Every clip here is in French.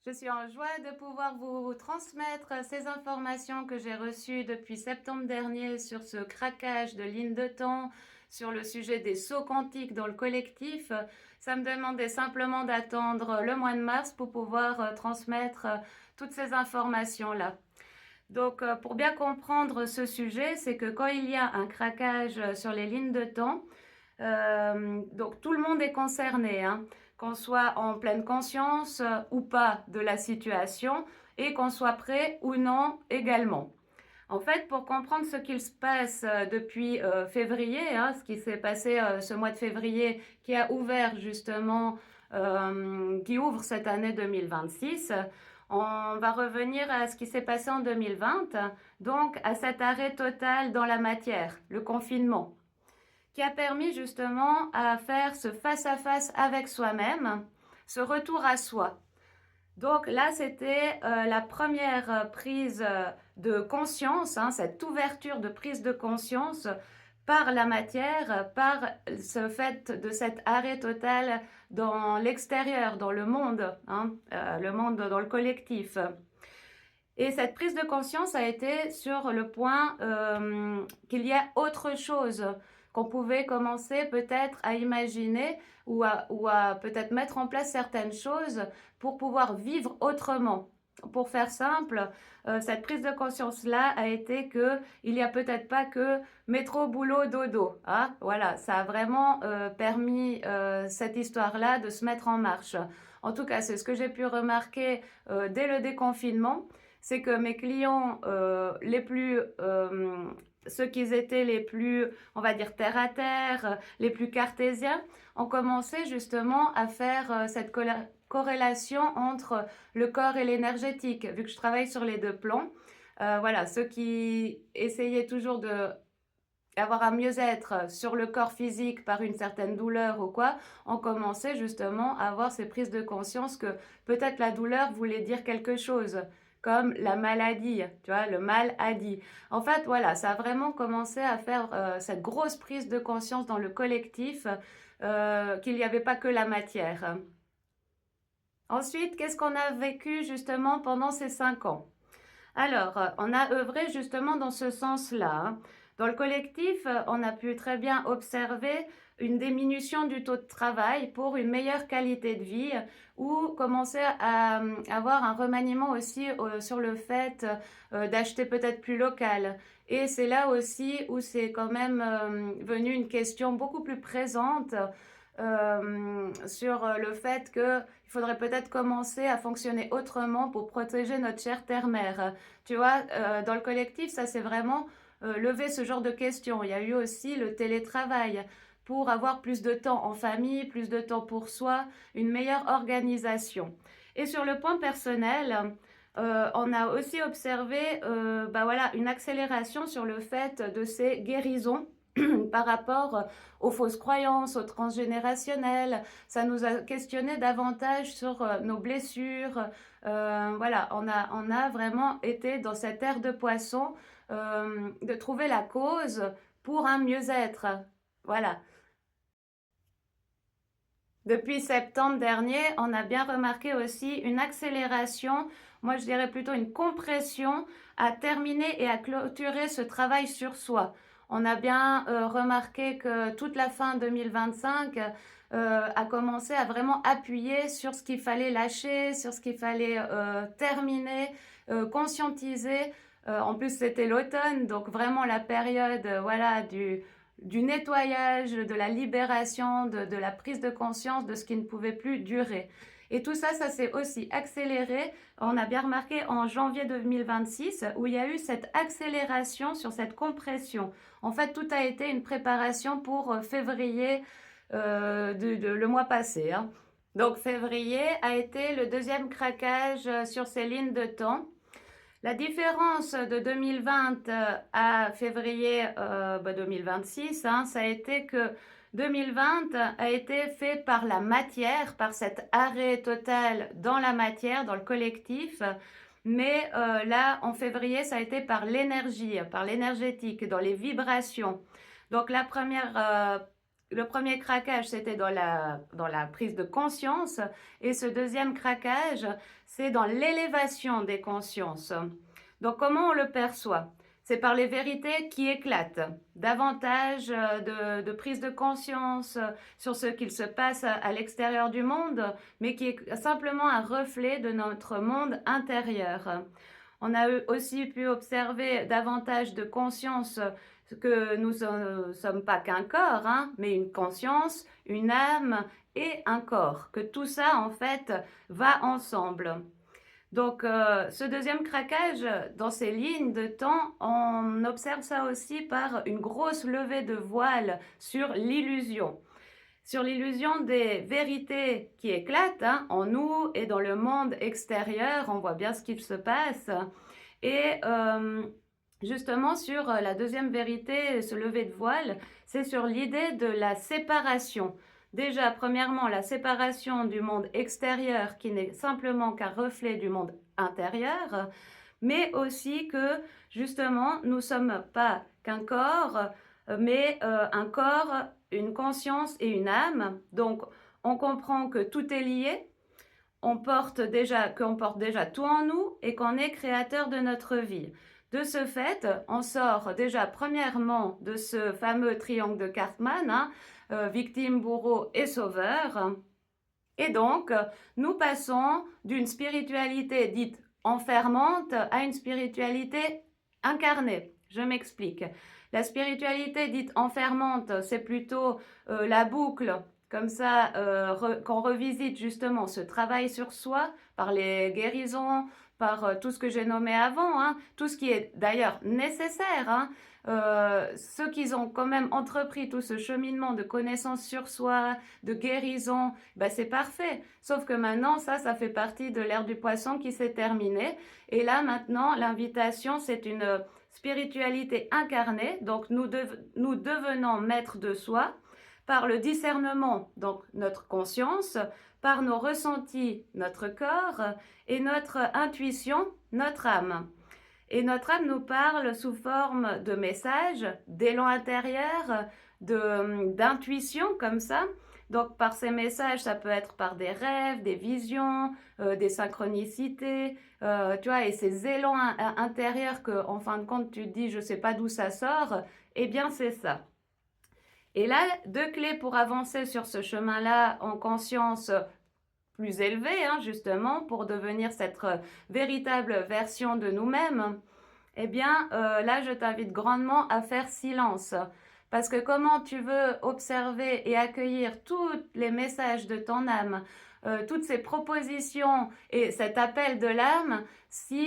Je suis en joie de pouvoir vous transmettre ces informations que j'ai reçues depuis septembre dernier sur ce craquage de lignes de temps, sur le sujet des sauts quantiques dans le collectif. Ça me demandait simplement d'attendre le mois de mars pour pouvoir transmettre toutes ces informations-là. Donc, pour bien comprendre ce sujet, c'est que quand il y a un craquage sur les lignes de temps, donc tout le monde est concerné, hein, qu'on soit en pleine conscience ou pas de la situation et qu'on soit prêt ou non également. En fait, pour comprendre ce qu'il se passe depuis février, hein, ce qui s'est passé ce mois de février qui a ouvert justement, qui ouvre cette année 2026, on va revenir à ce qui s'est passé en 2020, donc à cet arrêt total dans la matière, le confinement qui a permis justement à faire ce face-à-face avec soi-même, ce retour à soi. Donc là, c'était la première prise de conscience, hein, cette ouverture de prise de conscience par la matière, par ce fait de cet arrêt total dans l'extérieur, dans le monde, hein, le monde dans le collectif. Et cette prise de conscience a été sur le point qu'il y a autre chose qu'on pouvait commencer peut-être à imaginer ou à peut-être mettre en place certaines choses pour pouvoir vivre autrement. Pour faire simple, cette prise de conscience-là a été que il n'y a peut-être pas que métro, boulot, dodo. Hein, voilà, ça a vraiment permis cette histoire-là de se mettre en marche. En tout cas, c'est ce que j'ai pu remarquer dès le déconfinement, c'est que mes clients ceux qui étaient les plus, on va dire, terre à terre, les plus cartésiens, ont commencé justement à faire cette corrélation entre le corps et l'énergétique, vu que je travaille sur les deux plans. Voilà, ceux qui essayaient toujours de avoir un mieux-être sur le corps physique par une certaine douleur ou quoi, ont commencé justement à avoir ces prises de conscience que peut-être la douleur voulait dire quelque chose, comme la maladie, tu vois, le mal a dit. En fait, voilà, ça a vraiment commencé à faire cette grosse prise de conscience dans le collectif qu'il n'y avait pas que la matière. Ensuite, qu'est-ce qu'on a vécu justement pendant ces 5 ans? Alors, on a œuvré justement dans ce sens-là, hein. Dans le collectif, on a pu très bien observer une diminution du taux de travail pour une meilleure qualité de vie ou commencer à avoir un remaniement aussi sur le fait d'acheter peut-être plus local. Et c'est là aussi où c'est quand même venu une question beaucoup plus présente sur le fait qu'il faudrait peut-être commencer à fonctionner autrement pour protéger notre chère terre-mère. Tu vois, dans le collectif, ça c'est vraiment lever ce genre de questions. Il y a eu aussi le télétravail pour avoir plus de temps en famille, plus de temps pour soi, une meilleure organisation. Et sur le point personnel, on a aussi observé voilà, une accélération sur le fait de ces guérisons par rapport aux fausses croyances, au transgénérationnel. Ça nous a questionné davantage sur nos blessures. Voilà, on a vraiment été dans cette ère de poisson de trouver la cause pour un mieux-être. Voilà. Depuis septembre dernier, on a bien remarqué aussi une accélération, moi je dirais plutôt une compression à terminer et à clôturer ce travail sur soi. On a bien remarqué que toute la fin 2025 a commencé à vraiment appuyer sur ce qu'il fallait lâcher, sur ce qu'il fallait terminer, conscientiser. En plus, c'était l'automne, donc vraiment la période voilà, du nettoyage, de la libération, de la prise de conscience de ce qui ne pouvait plus durer. Et tout ça, ça s'est aussi accéléré. On a bien remarqué en janvier 2026 où il y a eu cette accélération sur cette compression. En fait, tout a été une préparation pour février le mois passé, hein. Donc février a été le deuxième craquage sur ces lignes de temps. La différence de 2020 à février 2026, hein, ça a été que 2020 a été fait par la matière, par cet arrêt total dans la matière, dans le collectif. Mais là, en février, ça a été par l'énergie, par l'énergétique, dans les vibrations. Donc la première le premier craquage, c'était dans la prise de conscience, et ce deuxième craquage, c'est dans l'élévation des consciences. Donc, comment on le perçoit? C'est par les vérités qui éclatent, davantage de prise de conscience sur ce qu'il se passe à l'extérieur du monde, mais qui est simplement un reflet de notre monde intérieur. On a aussi pu observer davantage de conscience que nous ne sommes pas qu'un corps, hein, mais une conscience, une âme et un corps, que tout ça en fait va ensemble. Donc ce deuxième craquage, dans ces lignes de temps, on observe ça aussi par une grosse levée de voile sur l'illusion des vérités qui éclatent hein, en nous et dans le monde extérieur. On voit bien ce qu'il se passe. Et justement, sur la deuxième vérité, ce lever de voile, c'est sur l'idée de la séparation. Déjà, premièrement, la séparation du monde extérieur qui n'est simplement qu'un reflet du monde intérieur, mais aussi que, justement, nous ne sommes pas qu'un corps, mais un corps, une conscience et une âme. Donc, on comprend que tout est lié, qu'on porte déjà tout en nous et qu'on est créateur de notre vie. De ce fait, on sort déjà premièrement de ce fameux triangle de Cartman, hein, victime, bourreau et sauveur. Et donc, nous passons d'une spiritualité dite enfermante à une spiritualité incarnée. Je m'explique. La spiritualité dite enfermante, c'est plutôt la boucle, comme ça, qu'on revisite justement ce travail sur soi par les guérisons, par tout ce que j'ai nommé avant, hein, tout ce qui est d'ailleurs nécessaire. Hein, ceux qui ont quand même entrepris tout ce cheminement de connaissance sur soi, de guérison, ben c'est parfait. Sauf que maintenant, ça fait partie de l'ère du poisson qui s'est terminée. Et là, maintenant, l'invitation, c'est une spiritualité incarnée. Donc, nous devenons maîtres de soi par le discernement, donc notre conscience, par nos ressentis, notre corps, et notre intuition, notre âme. Et notre âme nous parle sous forme de messages, d'élan intérieur, d'intuition comme ça. Donc par ces messages, ça peut être par des rêves, des visions, des synchronicités, tu vois, et ces élans intérieurs que, en fin de compte, tu te dis, je sais pas d'où ça sort, eh bien c'est ça. Et là, deux clés pour avancer sur ce chemin-là en conscience plus élevée, hein, justement, pour devenir cette véritable version de nous-mêmes, eh bien, là, je t'invite grandement à faire silence. Parce que comment tu veux observer et accueillir tous les messages de ton âme, toutes ces propositions et cet appel de l'âme, si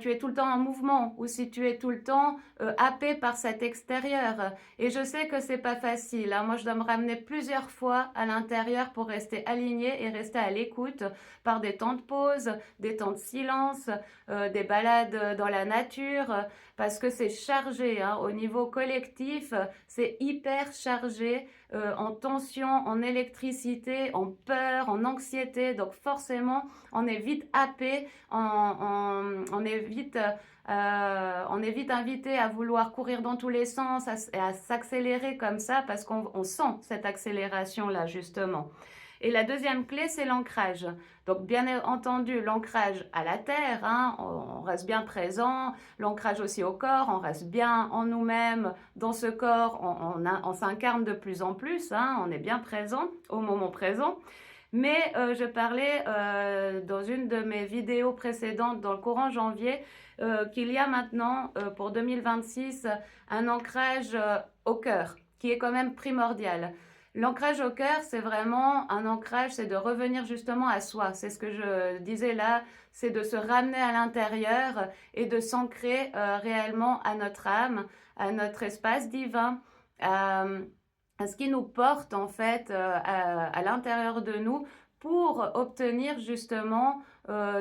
tu es tout le temps en mouvement ou si tu es tout le temps happé par cet extérieur. Et je sais que c'est pas facile, hein. Moi, je dois me ramener plusieurs fois à l'intérieur pour rester alignée et rester à l'écoute par des temps de pause, des temps de silence, des balades dans la nature, parce que c'est chargé, hein. Au niveau collectif, c'est hyper chargé en tension, en électricité, en peur, en anxiété. Donc forcément, on est vite happé, on est vite invité à vouloir courir dans tous les sens, à s'accélérer comme ça, parce qu'on sent cette accélération-là, justement. Et la deuxième clé, c'est l'ancrage. Donc, bien entendu, l'ancrage à la terre, hein, on reste bien présent. L'ancrage aussi au corps, on reste bien en nous-mêmes. Dans ce corps, on s'incarne de plus en plus, hein, on est bien présent au moment présent. Mais je parlais dans une de mes vidéos précédentes, dans le courant janvier, qu'il y a maintenant, pour 2026, un ancrage au cœur, qui est quand même primordial. L'ancrage au cœur, c'est vraiment un ancrage, c'est de revenir justement à soi. C'est ce que je disais là, c'est de se ramener à l'intérieur et de s'ancrer réellement à notre âme, à notre espace divin, à ce qui nous porte en fait à l'intérieur de nous pour obtenir justement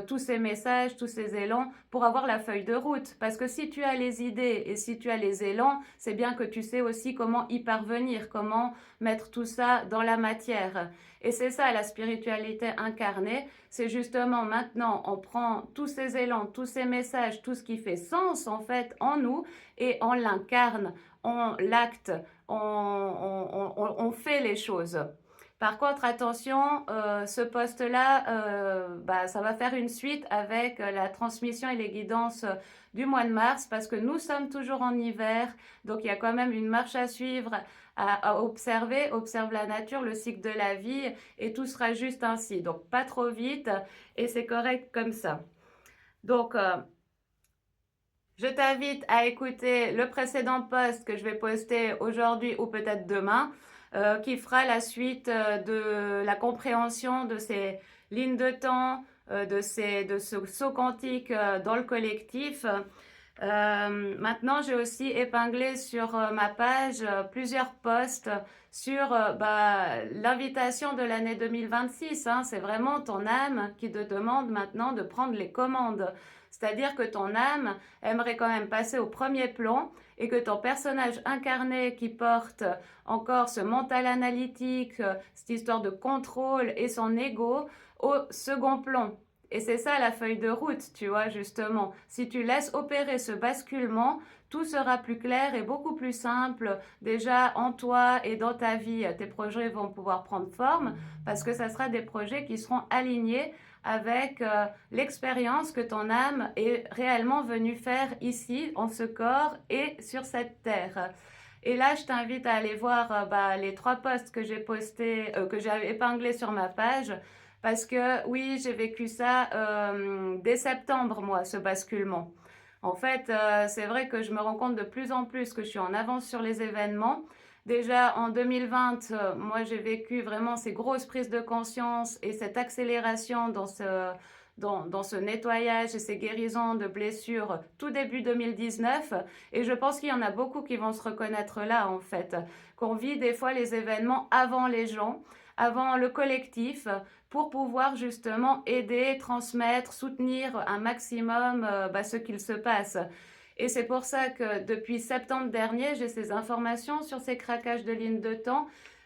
tous ces messages, tous ces élans, pour avoir la feuille de route. Parce que si tu as les idées et si tu as les élans, c'est bien que tu sais aussi comment y parvenir, comment mettre tout ça dans la matière. Et c'est ça la spiritualité incarnée, c'est justement maintenant on prend tous ces élans, tous ces messages, tout ce qui fait sens en fait en nous et on l'incarne, on l'acte, on fait les choses. Par contre, attention, ce poste-là, ça va faire une suite avec la transmission et les guidances du mois de mars, parce que nous sommes toujours en hiver, donc il y a quand même une marche à suivre, à observer. Observe la nature, le cycle de la vie, et tout sera juste ainsi. Donc pas trop vite, et c'est correct comme ça. Donc, je t'invite à écouter le précédent post que je vais poster aujourd'hui ou peut-être demain, qui fera la suite de la compréhension de ces lignes de temps, de ce saut quantique dans le collectif. Maintenant, j'ai aussi épinglé sur ma page plusieurs posts sur l'invitation de l'année 2026. Hein. C'est vraiment ton âme qui te demande maintenant de prendre les commandes. C'est-à-dire que ton âme aimerait quand même passer au premier plan et que ton personnage incarné qui porte encore ce mental analytique, cette histoire de contrôle et son ego au second plan. Et c'est ça la feuille de route, tu vois, justement. Si tu laisses opérer ce basculement, tout sera plus clair et beaucoup plus simple déjà en toi et dans ta vie. Tes projets vont pouvoir prendre forme parce que ça sera des projets qui seront alignés avec l'expérience que ton âme est réellement venue faire ici, en ce corps et sur cette terre. Et là, je t'invite à aller voir les 3 posts que j'ai postés, que j'ai épinglés sur ma page, parce que oui, j'ai vécu ça dès septembre, moi, ce basculement. En fait, c'est vrai que je me rends compte de plus en plus que je suis en avance sur les événements. Déjà en 2020, moi j'ai vécu vraiment ces grosses prises de conscience et cette accélération dans ce nettoyage et ces guérisons de blessures tout début 2019. Et je pense qu'il y en a beaucoup qui vont se reconnaître là en fait, qu'on vit des fois les événements avant les gens, avant le collectif, pour pouvoir justement aider, transmettre, soutenir un maximum ce qu'il se passe. Et c'est pour ça que depuis septembre dernier, j'ai ces informations sur ces craquages de lignes de temps.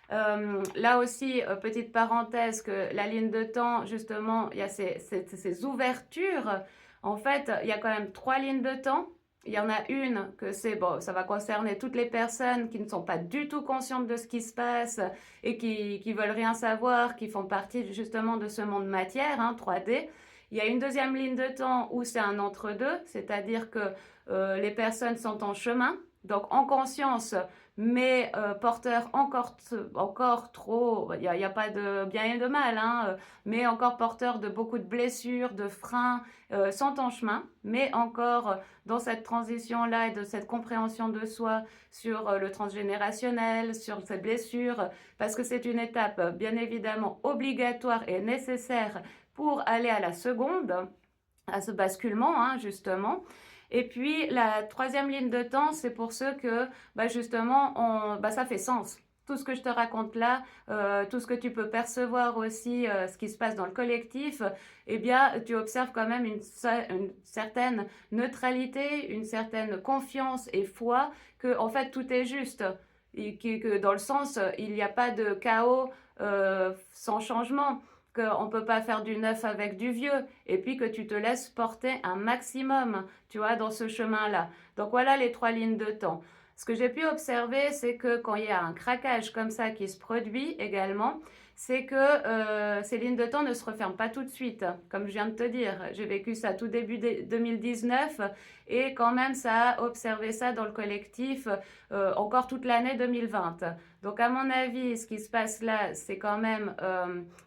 Là aussi, petite parenthèse, que la ligne de temps, justement, il y a ces ouvertures. En fait, il y a quand même 3 lignes de temps. Il y en a une que ça va concerner toutes les personnes qui ne sont pas du tout conscientes de ce qui se passe et qui veulent rien savoir, qui font partie justement de ce monde matière, 3D. Il y a une deuxième ligne de temps où c'est un entre-deux, c'est-à-dire que les personnes sont en chemin, donc en conscience, mais porteurs encore trop, il n'y a pas de bien et de mal, mais encore porteurs de beaucoup de blessures, de freins, sont en chemin, mais encore dans cette transition-là et de cette compréhension de soi sur le transgénérationnel, sur ces blessures, parce que c'est une étape bien évidemment obligatoire et nécessaire pour aller à la seconde, à ce basculement, justement. Et puis, la 3e ligne de temps, c'est pour ceux que, justement, ça fait sens. Tout ce que je te raconte là, tout ce que tu peux percevoir aussi, ce qui se passe dans le collectif, eh bien, tu observes quand même une certaine neutralité, une certaine confiance et foi que, en fait, tout est juste. Et que dans le sens, il n'y a pas de chaos sans changement, qu'on ne peut pas faire du neuf avec du vieux, et puis que tu te laisses porter un maximum, tu vois, dans ce chemin-là. Donc voilà les 3 lignes de temps. Ce que j'ai pu observer, c'est que quand il y a un craquage comme ça qui se produit également, c'est que ces lignes de temps ne se referment pas tout de suite, comme je viens de te dire. J'ai vécu ça tout début 2019 et quand même ça a observé ça dans le collectif encore toute l'année 2020. Donc à mon avis, ce qui se passe là, c'est quand même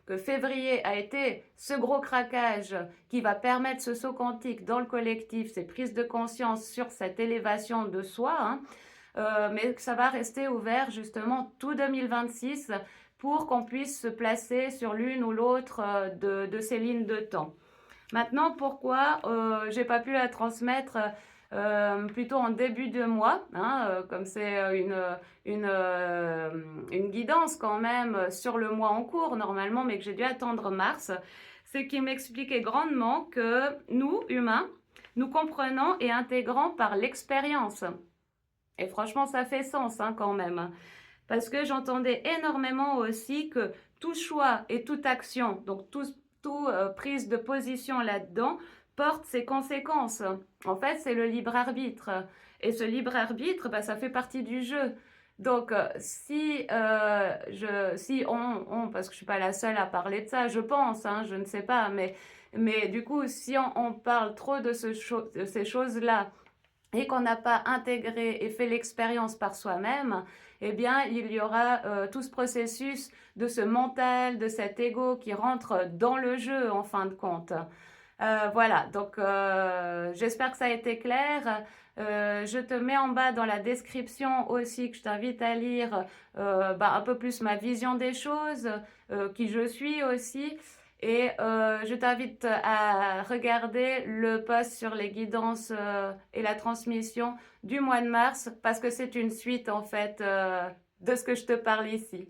que février a été ce gros craquage qui va permettre ce saut quantique dans le collectif, ces prises de conscience sur cette élévation de soi, mais que ça va rester ouvert justement tout 2026 pour qu'on puisse se placer sur l'une ou l'autre de ces lignes de temps. Maintenant, pourquoi j'ai pas pu la transmettre plutôt en début de mois, comme c'est une guidance quand même sur le mois en cours normalement, mais que j'ai dû attendre mars, c'est qu'il m'expliquait grandement que nous, humains, nous comprenons et intégrons par l'expérience. Et franchement, ça fait sens quand même. Parce que j'entendais énormément aussi que tout choix et toute action, donc tout prise de position là-dedans, porte ses conséquences. En fait, c'est le libre arbitre. Et ce libre arbitre, ça fait partie du jeu. Donc, si parce que je suis pas la seule à parler de ça, je pense, hein, je ne sais pas, mais du coup, si on parle trop de ces choses-là et qu'on n'a pas intégré et fait l'expérience par soi-même, eh bien, il y aura tout ce processus de ce mental, de cet ego qui rentre dans le jeu en fin de compte. Voilà, donc j'espère que ça a été clair. Je te mets en bas dans la description aussi que je t'invite à lire un peu plus ma vision des choses, qui je suis aussi. Et je t'invite à regarder le post sur les guidances et la transmission du mois de mars parce que c'est une suite en fait de ce que je te parle ici.